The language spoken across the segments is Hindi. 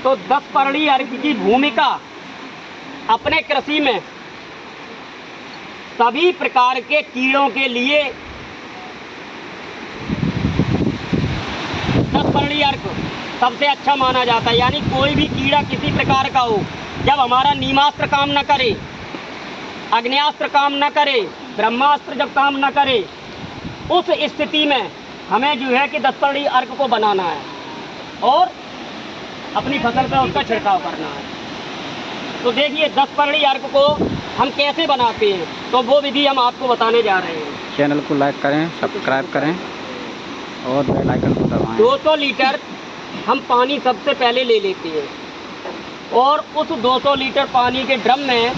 तो 10 परड़ी अर्क की भूमिका अपने कृषि में सभी प्रकार के कीड़ों के लिए 10 परड़ी अर्क सबसे अच्छा माना जाता है। यानी कोई भी कीड़ा किसी प्रकार का हो, जब हमारा नीमास्त्र काम न करे, अग्न्यास्त्र काम न करे, ब्रह्मास्त्र जब काम न करे, उस स्थिति में हमें जो है कि 10 परड़ी अर्क को बनाना है और अपनी फसल पर उसका छिड़काव करना है। तो देखिए 10 परड़ी अर्क को हम कैसे बनाते हैं, तो वो विधि हम आपको बताने जा रहे हैं। चैनल को लाइक करें, सब्सक्राइब करें और बेल आइकन को दबाएं। 200 लीटर हम पानी सबसे पहले ले लेते हैं और उस 200 लीटर पानी के ड्रम में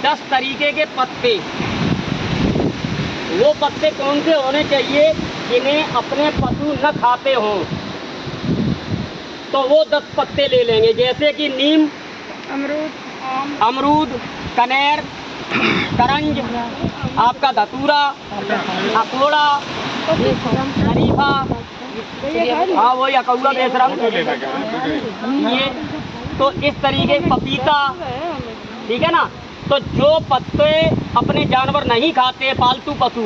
10 तरीके के पत्ते, वो पत्ते कौन से होने चाहिए जिन्हें अपने पशु न खाते हों, तो वो 10 पत्ते ले लेंगे। जैसे कि नीम, अमरूद, कनेर, करंज, आपका धतूरा, अकोड़ा, शरीफा, हाँ वही अकौआ बेसरम, ये तो इस तरीके पपीता, ठीक है ना। तो जो पत्ते अपने जानवर नहीं खाते, पालतू पशु,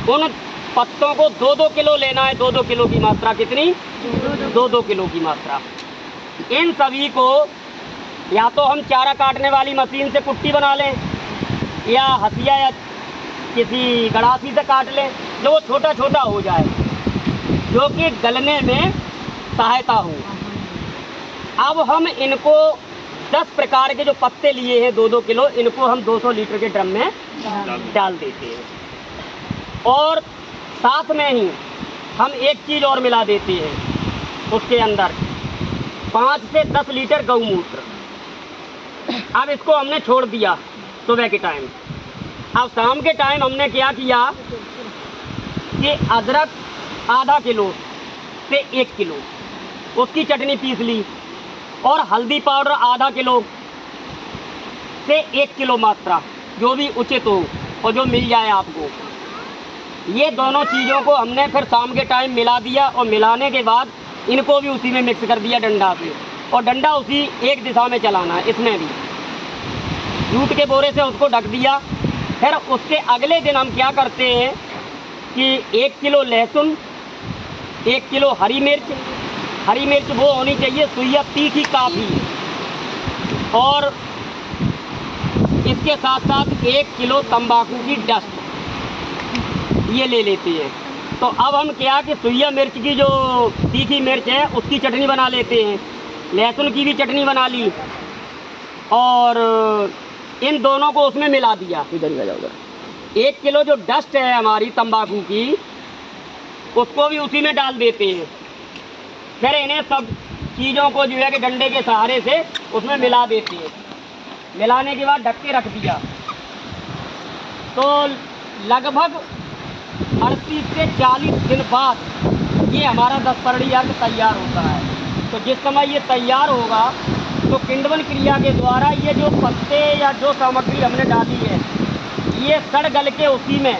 उन पत्तों को 2-2 किलो लेना है। 2-2 किलो की मात्रा, कितनी? 2-2 किलो की मात्रा। इन सभी को या तो हम चारा काटने वाली मशीन से कुट्टी बना लें या हथिया या किसी गड़ासी से काट लें, जो छोटा छोटा हो जाए, जो कि गलने में सहायता हो। अब हम इनको 10 प्रकार के जो पत्ते लिए हैं 2-2 किलो, इनको हम 200 लीटर के ड्रम में डाल देते हैं और साथ में ही हम एक चीज़ और मिला देते हैं उसके अंदर, 5 से 10 लीटर गौमूत्र। अब इसको हमने छोड़ दिया सुबह के टाइम। अब शाम के टाइम हमने क्या किया कि अदरक आधा किलो से 1 किलो उसकी चटनी पीस ली और हल्दी पाउडर आधा किलो से 1 किलो मात्रा, जो भी उचित हो और जो मिल जाए आपको। ये दोनों चीज़ों को हमने फिर शाम के टाइम मिला दिया और मिलाने के बाद इनको भी उसी में मिक्स कर दिया डंडा से, और डंडा उसी एक दिशा में चलाना है। इसमें भी जूट के बोरे से उसको ढक दिया। फिर उसके अगले दिन हम क्या करते हैं कि 1 किलो लहसुन, 1 किलो हरी मिर्च वो होनी चाहिए सुइया तीखी काफ़ी, और इसके साथ साथ 1 किलो तंबाकू की डस्ट, ये ले लेते हैं। तो अब हम क्या कि सुइया मिर्च की जो तीखी मिर्च है उसकी चटनी बना लेते हैं, लहसुन की भी चटनी बना ली और इन दोनों को उसमें मिला दिया। इधर ही उधर 1 किलो जो डस्ट है हमारी तंबाकू की, उसको भी उसी में डाल देते हैं। फिर इन्हें सब चीज़ों को जो है कि डंडे के सहारे से उसमें मिला देते हैं। मिलाने के बाद ढक के रख दिया, तो लगभग 38 से 40 दिन बाद ये हमारा 10 परड़ी अर्क तैयार होता है। तो जिस समय ये तैयार होगा तो किण्वन क्रिया के द्वारा ये जो पत्ते या जो सामग्री हमने डाली है, ये सड़ गल के उसी में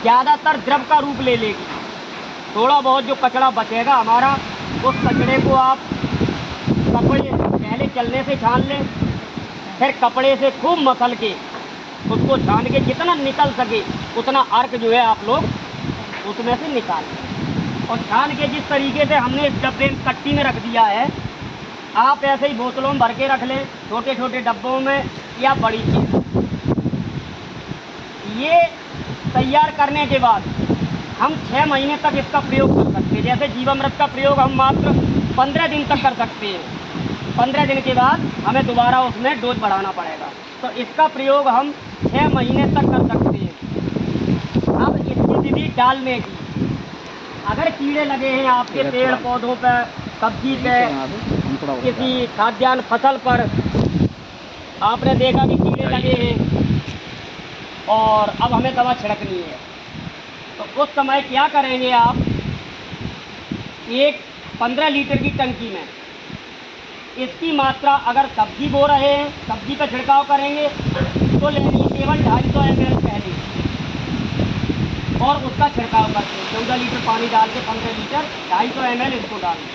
ज़्यादातर द्रव का रूप ले लेगी। थोड़ा बहुत जो कचरा बचेगा हमारा, उस कचड़े को आप कपड़े पहले चलने से छान लें, फिर कपड़े से खूब मसल के उसको छान के जितना निकल सके उतना अर्क जो है आप लोग उसमें से निकाल लें। और छान के जिस तरीके से हमने इस डब्बे में कट्टी में रख दिया है, आप ऐसे ही बोतलों में भर के रख लें, छोटे छोटे डब्बों में या बड़ी चीज़। ये तैयार करने के बाद हम 6 महीने तक इसका प्रयोग कर सकते हैं। जैसे जीवामृत का प्रयोग हम मात्र 15 दिन तक कर सकते हैं, 15 दिन के बाद हमें दोबारा उसमें डोज बढ़ाना पड़ेगा। तो इसका प्रयोग हम 6 महीने तक कर सकते हैं। अब इसकी विधि डालने की, अगर कीड़े लगे हैं आपके पेड़ पौधों पर, सब्जी पे, किसी खाद्यान्न फसल पर आपने देखा कि कीड़े लगे हैं और अब हमें दवा छिड़कनी है, तो उस समय क्या करेंगे आप, एक 15 लीटर की टंकी में इसकी मात्रा, अगर सब्जी बो रहे हैं, सब्जी पर छिड़काव करेंगे तो लेनी केवल 250 ml पहले, और उसका छिड़काव करते हैं। 14 लीटर पानी डाल के 15 लीटर 250 ml इसको डालें।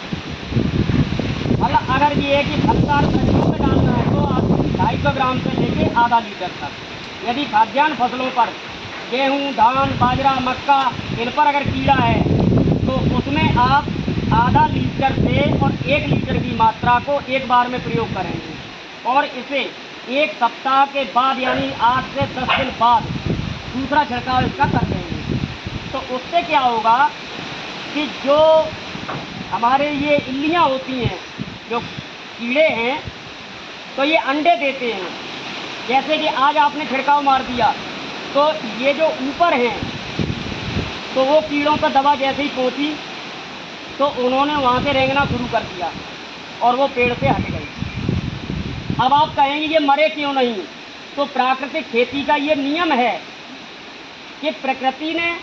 मतलब अगर ये है कि फलदार सब्जियों में डालना है तो आपको 250 ग्राम से लेके आधा लीटर तक। यदि खाद्यान्न फसलों पर गेहूँ, धान, बाजरा, मक्का इन पर अगर कीड़ा है तो उसमें आप आधा लीटर से और 1 लीटर की मात्रा को एक बार में प्रयोग करेंगे और इसे 1 सप्ताह के बाद यानी 8 से 10 दिन बाद दूसरा छिड़काव इसका कर देंगे। तो उससे क्या होगा कि जो हमारे ये इल्लियाँ होती हैं, जो कीड़े हैं, तो ये अंडे देते हैं। जैसे कि आज आपने छिड़काव मार दिया तो ये जो ऊपर हैं तो वो कीड़ों पर दवा जैसे ही पहुंची तो उन्होंने वहाँ से रेंगना शुरू कर दिया और वो पेड़ से हट गए। अब आप कहेंगे ये मरे क्यों नहीं? तो प्राकृतिक खेती का ये नियम है कि प्रकृति ने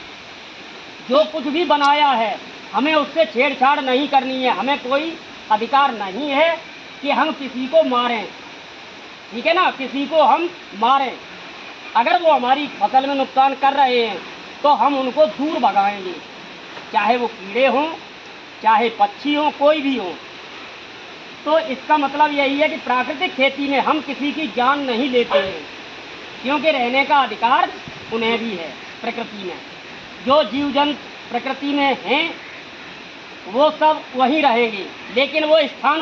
जो कुछ भी बनाया है हमें उससे छेड़छाड़ नहीं करनी है। हमें कोई अधिकार नहीं है कि हम किसी को मारें, ठीक है ना, किसी को हम मारें। अगर वो हमारी फसल में नुकसान कर रहे हैं तो हम उनको दूर भगाएंगे, चाहे वो कीड़े हों, चाहे पक्षी हों, कोई भी हो। तो इसका मतलब यही है कि प्राकृतिक खेती में हम किसी की जान नहीं लेते हैं, क्योंकि रहने का अधिकार उन्हें भी है। प्रकृति में जो जीव जंतु प्रकृति में हैं वो सब वहीं रहेंगे, लेकिन वो स्थान